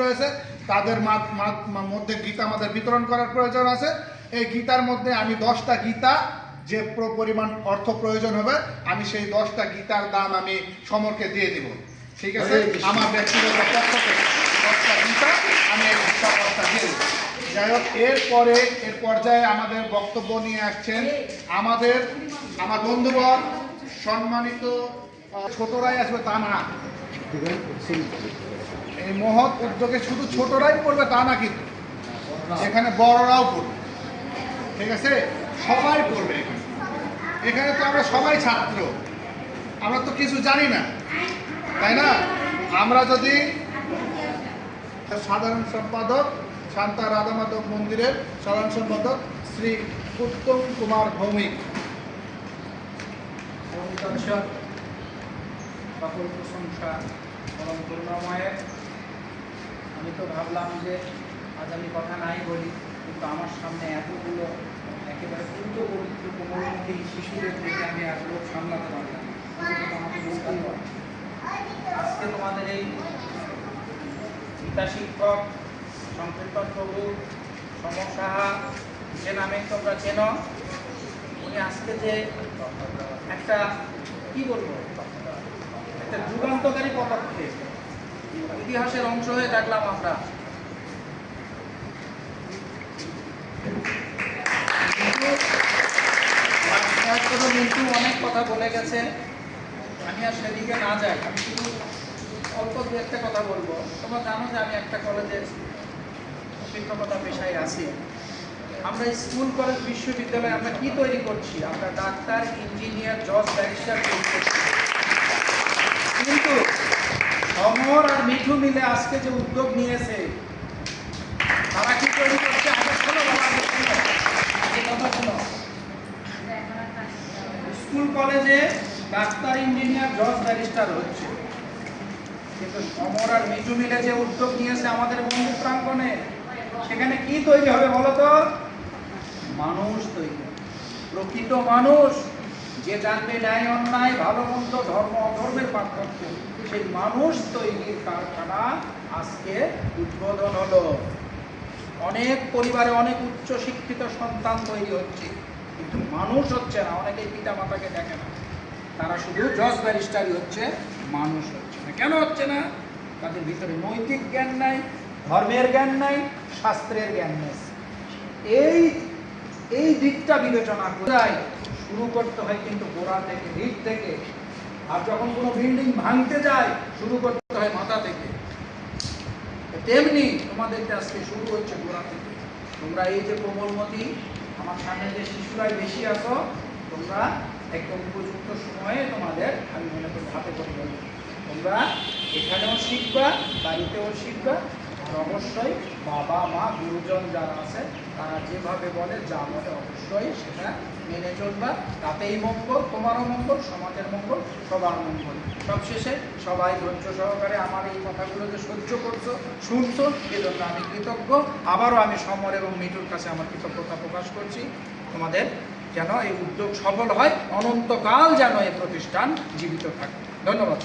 রয়েছে তাদের মধ্যে গীতা আমাদের বিতরণ করার প্রয়োজন আছে। এই গীতার মধ্যে আমি 10টা গীতা যে পরিমাণ অর্থ প্রয়োজন হবে আমি সেই 10টা গীতার দাম আমি সমরকে দিয়ে দিব। ঠিক আছে, আমার ব্যক্তিগত পক্ষ থেকে 10টা গীতা আমি এই গীতা দিয়ে দিব। যাই হোক, এর পর্যায়ে আমাদের বক্তব্য নিয়ে আসছেন আমার বন্ধুবর সম্মানিত ছোটরাই আসবে তা না, এই মহৎ উদ্যোগে শুধু ছোটরাই পড়বে তা না, কিন্তু এখানে বড়রাও পড়বে। ঠিক আছে, সবাই পড়বে। এখানে তো আমরা সবাই ছাত্র, আমরা তো কিছু জানি না, তাই না? আমরা যদি সাধারণ সম্পাদক শান্তা রাধা মাধব মন্দিরের সাধারণ সম্পাদক শ্রী উত্তম কুমার ভৌমিক। সকল প্রশংসা এবং করুণাময়ের। আমি তো ভাবলাম যে আজ আমি কথা নাই বলি, কিন্তু আমার সামনে এতগুলো একেবারে পূর্ব পবিত্র কোমলমুখী শিশুদের থেকে আমি এক লোক সামলাতে পারলাম। আমাকে বুঝতেই পারে আজকে তোমাদের এই গীতা শিক্ষক সংকীর্তন প্রভু সমর সাহা, যে নামে তোমরা চেন, উনি আজকে যে একটা কি বলবো একটা যুগান্তকারী পদক্ষেপ, ইতিহাসের অংশ হয়ে থাকলাম আমরা। কিন্তু অনেক কথা বলে গেছে, আমি আর সেদিকে না যাই। আমি শুধু অল্প দু একটা কথা বলবো। তোমরা জানো যে আমি একটা কলেজে শিক্ষকতা পেশায় আছি। আমরা স্কুল কলেজ বিশ্ববিদ্যালয়ে আমরা কি তৈরি করছি? আমরা ডাক্তার, ইঞ্জিনিয়ার, জজ, ব্যারিস্টার তৈরি করছি। কিন্তু সমর আর মিঠু মিলে আজকে যে উদ্যোগ নিয়েছে, তারা কি তৈরি করছে? স্কুল কলেজে ডাক্তার, ইঞ্জিনিয়ার, জজ, ব্যারিস্টার হচ্ছে, কিন্তু সমর আর মিঠু মিলে যে উদ্যোগ নিয়েছে আমাদের মন্দির প্রাঙ্গণে, সেখানে কি তৈরি হবে বলো তো? মানুষ তৈরি, প্রকৃত মানুষ, যে জানবে ন্যায় অন্যায়, ভালো মন্দ, ধর্ম অধর্মের পার্থক্য, সেই মানুষ তৈরির কারখানা আজকে উদ্বোধন হলো। অনেক পরিবারে অনেক উচ্চ শিক্ষিত সন্তান তৈরি হচ্ছে, কিন্তু মানুষ হচ্ছে না। অনেকেই পিতা মাতাকে দেখে না, তারা শুধু জজ ব্যারিস্টারই হচ্ছে, মানুষ হচ্ছে না। কেন হচ্ছে না? তাদের ভিতরে নৈতিক জ্ঞান নাই, ধর্মের জ্ঞান নাই, শাস্ত্রের জ্ঞান নেই। এই দিকটা বিবেচনা করে শুরু করতে হয় কিন্তু গোড়া থেকে, দিক থেকে। আর যখন কোনো বিল্ডিং ভাঙতে যায় শুরু করতে হয় মাথা থেকে। তেমনি তোমাদেরকে আজকে শুরু হচ্ছে গোড়া থেকে। তোমরা এই যে কোমলমতি, আমার সামনে যে শিশুরাই বেশি আছো, তোমরা একদম উপযুক্ত সময়ে তোমাদের আমি মনে করি হাতে করে দেবো। তোমরা এখানেও শিখবা, বাড়িতেও শিখবা। অবশ্যই বাবা মা গুরুজন যারা আছে তারা যেভাবে বলে, যা বলে অবশ্যই সেটা মেনে চলবা। তাতেই মঙ্গল, তোমারও মঙ্গল, সমাজের মঙ্গল, সবার মঙ্গল। সবশেষে সবাই ধৈর্য সহকারে আমার এই কথাগুলো যে সহ্য করছো, শুনছো, এজন্য আমি কৃতজ্ঞ। আবারও আমি সমর এবং মিঠুর কাছে আমার কৃতজ্ঞতা প্রকাশ করছি। তোমাদের যেন এই উদ্যোগ সফল হয়, অনন্তকাল যেন এই প্রতিষ্ঠান জীবিত থাকে। ধন্যবাদ।